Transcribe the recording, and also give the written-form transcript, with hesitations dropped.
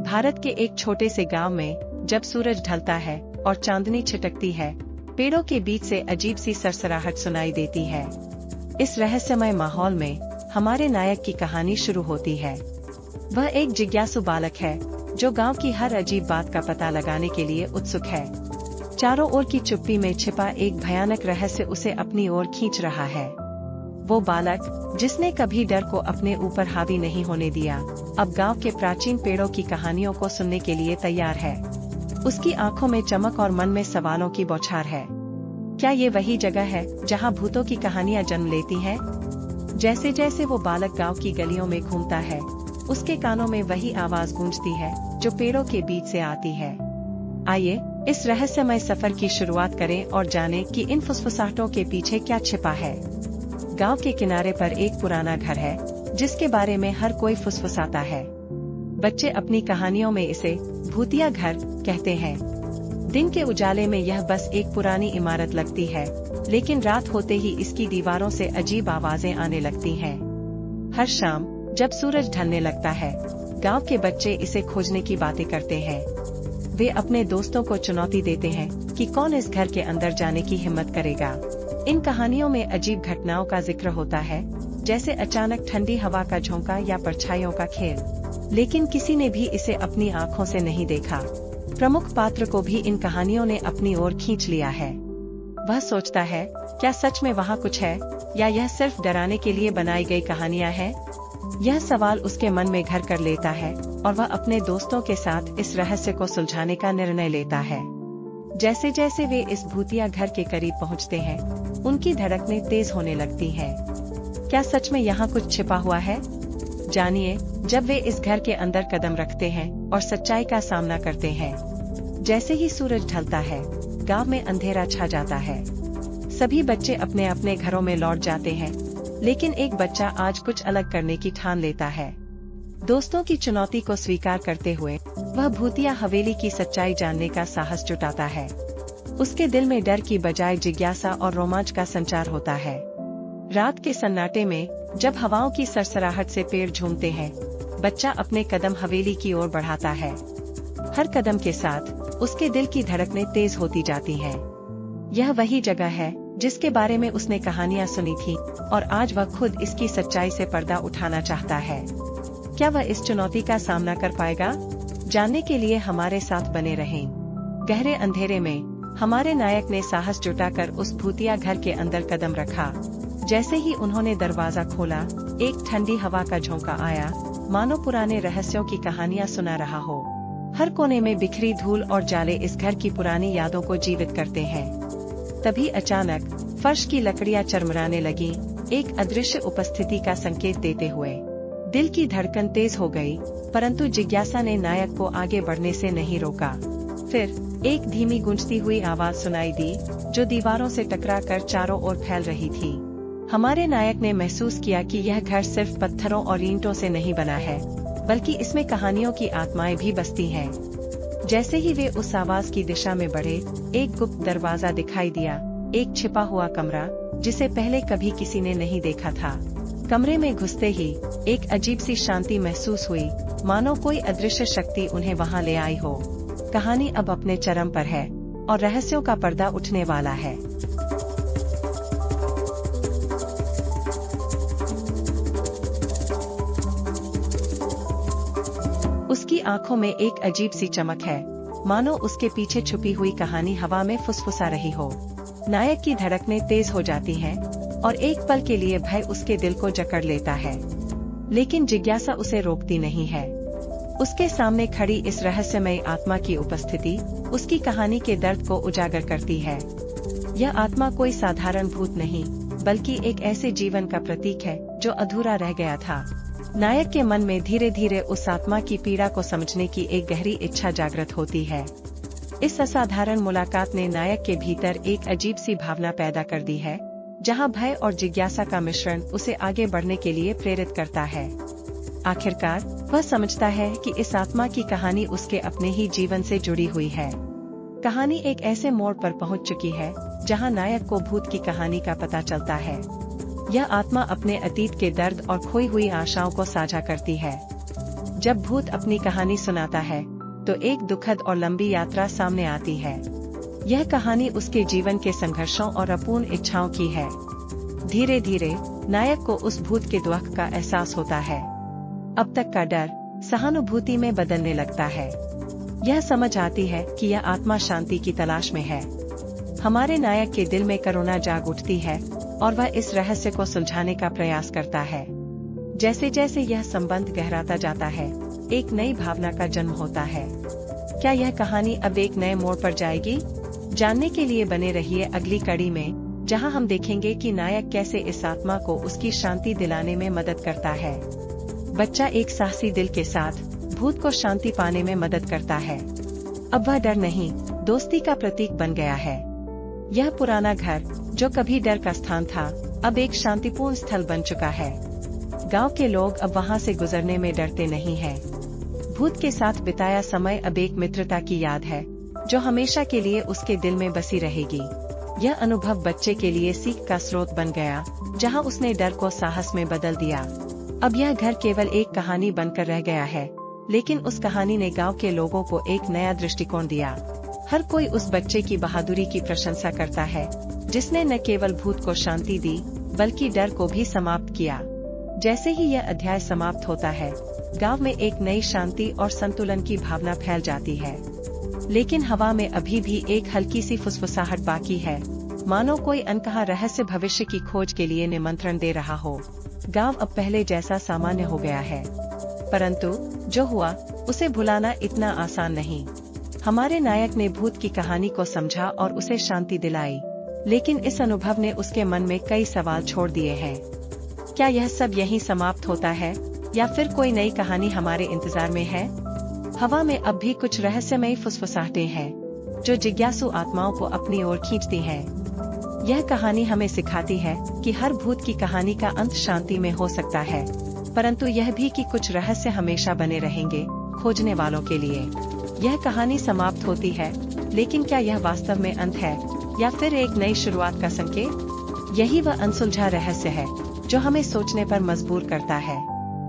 भारत के एक छोटे से गांव में जब सूरज ढलता है और चांदनी छिटकती है, पेड़ों के बीच से अजीब सी सरसराहट सुनाई देती है। इस रहस्यमय माहौल में हमारे नायक की कहानी शुरू होती है। वह एक जिज्ञासु बालक है जो गांव की हर अजीब बात का पता लगाने के लिए उत्सुक है। चारों ओर की चुप्पी में छिपा एक भयानक रहस्य उसे अपनी ओर खींच रहा है। वो बालक जिसने कभी डर को अपने ऊपर हावी नहीं होने दिया, अब गांव के प्राचीन पेड़ों की कहानियों को सुनने के लिए तैयार है। उसकी आंखों में चमक और मन में सवालों की बौछार है। क्या ये वही जगह है जहां भूतों की कहानियां जन्म लेती हैं? जैसे जैसे वो बालक गांव की गलियों में घूमता है, उसके कानों में वही आवाज गूंजती है जो पेड़ों के बीच से आती है। आइए इस रहस्यमय सफर की शुरुआत करें और जानें कि इन फुसफुसाहटों के पीछे क्या छिपा है। गांव के किनारे पर एक पुराना घर है जिसके बारे में हर कोई फुसफुसाता है। बच्चे अपनी कहानियों में इसे भूतिया घर कहते हैं। दिन के उजाले में यह बस एक पुरानी इमारत लगती है, लेकिन रात होते ही इसकी दीवारों से अजीब आवाजें आने लगती हैं। हर शाम जब सूरज ढलने लगता है, गांव के बच्चे इसे खोजने की बातें करते हैं। वे अपने दोस्तों को चुनौती देते हैं कि कौन इस घर के अंदर जाने की हिम्मत करेगा। इन कहानियों में अजीब घटनाओं का जिक्र होता है, जैसे अचानक ठंडी हवा का झोंका या परछाइयों का खेल, लेकिन किसी ने भी इसे अपनी आंखों से नहीं देखा। प्रमुख पात्र को भी इन कहानियों ने अपनी ओर खींच लिया है। वह सोचता है, क्या सच में वहाँ कुछ है, या यह सिर्फ डराने के लिए बनाई गई कहानियाँ हैं? यह सवाल उसके मन में घर कर लेता है और वह अपने दोस्तों के साथ इस रहस्य को सुलझाने का निर्णय लेता है। जैसे जैसे वे इस भूतिया घर के करीब पहुंचते हैं, उनकी धड़कनें तेज होने लगती हैं। क्या सच में यहाँ कुछ छिपा हुआ है? जानिए जब वे इस घर के अंदर कदम रखते हैं और सच्चाई का सामना करते हैं। जैसे ही सूरज ढलता है, गांव में अंधेरा छा जाता है। सभी बच्चे अपने अपने घरों में लौट जाते हैं, लेकिन एक बच्चा आज कुछ अलग करने की ठान लेता है। दोस्तों की चुनौती को स्वीकार करते हुए वह भूतिया हवेली की सच्चाई जानने का साहस जुटाता है। उसके दिल में डर की बजाय जिज्ञासा और रोमांच का संचार होता है। रात के सन्नाटे में जब हवाओं की सरसराहट से पेड़ झूमते हैं, बच्चा अपने कदम हवेली की ओर बढ़ाता है। हर कदम के साथ उसके दिल की धड़कनें तेज होती जाती हैं। यह वही जगह है जिसके बारे में उसने कहानियां सुनी थी, और आज वह खुद इसकी सच्चाई से पर्दा उठाना चाहता है। क्या वह इस चुनौती का सामना कर पाएगा? जानने के लिए हमारे साथ बने रहें। गहरे अंधेरे में हमारे नायक ने साहस जुटाकर उस भूतिया घर के अंदर कदम रखा। जैसे ही उन्होंने दरवाजा खोला, एक ठंडी हवा का झोंका आया, मानो पुराने रहस्यों की कहानियां सुना रहा हो। हर कोने में बिखरी धूल और जाले इस घर की पुरानी यादों को जीवित करते हैं। तभी अचानक फर्श की लकड़ियां चरमराने लगी, एक अदृश्य उपस्थिति का संकेत देते हुए। दिल की धड़कन तेज हो गई, परंतु जिज्ञासा ने नायक को आगे बढ़ने से नहीं रोका। फिर एक धीमी गूंजती हुई आवाज सुनाई दी, जो दीवारों से टकराकर चारों ओर फैल रही थी। हमारे नायक ने महसूस किया कि यह घर सिर्फ पत्थरों और ईंटों से नहीं बना है, बल्कि इसमें कहानियों की आत्माएं भी बसती हैं। जैसे ही वे उस आवाज की दिशा में बढ़े, एक गुप्त दरवाजा दिखाई दिया, एक छिपा हुआ कमरा जिसे पहले कभी किसी ने नहीं देखा था। कमरे में घुसते ही एक अजीब सी शांति महसूस हुई, मानो कोई अदृश्य शक्ति उन्हें वहां ले आई हो। कहानी अब अपने चरम पर है और रहस्यों का पर्दा उठने वाला है। उसकी आंखों में एक अजीब सी चमक है, मानो उसके पीछे छुपी हुई कहानी हवा में फुसफुसा रही हो। नायक की धड़कनें तेज हो जाती हैं और एक पल के लिए भय उसके दिल को जकड़ लेता है, लेकिन जिज्ञासा उसे रोकती नहीं है। उसके सामने खड़ी इस रहस्यमय आत्मा की उपस्थिति उसकी कहानी के दर्द को उजागर करती है। यह आत्मा कोई साधारण भूत नहीं, बल्कि एक ऐसे जीवन का प्रतीक है जो अधूरा रह गया था। नायक के मन में धीरे धीरे उस आत्मा की पीड़ा को समझने की एक गहरी इच्छा जागृत होती है। इस असाधारण मुलाकात ने नायक के भीतर एक अजीब सी भावना पैदा कर दी है, जहां भय और जिज्ञासा का मिश्रण उसे आगे बढ़ने के लिए प्रेरित करता है। आखिरकार वह समझता है कि इस आत्मा की कहानी उसके अपने ही जीवन से जुड़ी हुई है। कहानी एक ऐसे मोड़ पर पहुंच चुकी है जहां नायक को भूत की कहानी का पता चलता है। यह आत्मा अपने अतीत के दर्द और खोई हुई आशाओं को साझा करती है। जब भूत अपनी कहानी सुनाता है तो एक दुखद और लंबी यात्रा सामने आती है। यह कहानी उसके जीवन के संघर्षों और अपूर्ण इच्छाओं की है। धीरे धीरे नायक को उस भूत के दुख का एहसास होता है। अब तक का डर सहानुभूति में बदलने लगता है। यह समझ आती है कि यह आत्मा शांति की तलाश में है। हमारे नायक के दिल में करुणा जाग उठती है और वह इस रहस्य को सुलझाने का प्रयास करता है। जैसे जैसे यह संबंध गहराता जाता है, एक नई भावना का जन्म होता है। क्या यह कहानी अब एक नए मोड़ पर जाएगी? जानने के लिए बने रहिए अगली कड़ी में, जहां हम देखेंगे कि नायक कैसे इस आत्मा को उसकी शांति दिलाने में मदद करता है। बच्चा एक साहसी दिल के साथ भूत को शांति पाने में मदद करता है। अब वह डर नहीं, दोस्ती का प्रतीक बन गया है। यह पुराना घर, जो कभी डर का स्थान था, अब एक शांतिपूर्ण स्थल बन चुका है। गांव के लोग अब वहां से गुजरने में डरते नहीं हैं। भूत के साथ बिताया समय अब एक मित्रता की याद है, जो हमेशा के लिए उसके दिल में बसी रहेगी। यह अनुभव बच्चे के लिए सीख का स्रोत बन गया, जहां उसने डर को साहस में बदल दिया। अब यह घर केवल एक कहानी बनकर रह गया है, लेकिन उस कहानी ने गांव के लोगों को एक नया दृष्टिकोण दिया। हर कोई उस बच्चे की बहादुरी की प्रशंसा करता है, जिसने न केवल भूत को शांति दी, बल्कि डर को भी समाप्त किया। जैसे ही यह अध्याय समाप्त होता है, गांव में एक नई शांति और संतुलन की भावना फैल जाती है। लेकिन हवा में अभी भी एक हल्की सी फुसफुसाहट बाकी है, मानो कोई अनकहा रहस्य भविष्य की खोज के लिए निमंत्रण दे रहा हो। गांव अब पहले जैसा सामान्य हो गया है, परंतु जो हुआ उसे भुलाना इतना आसान नहीं। हमारे नायक ने भूत की कहानी को समझा और उसे शांति दिलाई, लेकिन इस अनुभव ने उसके मन में कई सवाल छोड़ दिए हैं। क्या यह सब यहीं समाप्त होता है, या फिर कोई नई कहानी हमारे इंतजार में है? हवा में अब भी कुछ रहस्यमयी फुसफुसाहटें हैं, जो जिज्ञासु आत्माओं को अपनी ओर खींचती हैं। यह कहानी हमें सिखाती है कि हर भूत की कहानी का अंत शांति में हो सकता है, परंतु यह भी कि कुछ रहस्य हमेशा बने रहेंगे, खोजने वालों के लिए। यह कहानी समाप्त होती है, लेकिन क्या यह वास्तव में अंत है, या फिर एक नई शुरुआत का संकेत? यही वह अनसुलझा रहस्य है, जो हमें सोचने पर मजबूर करता है।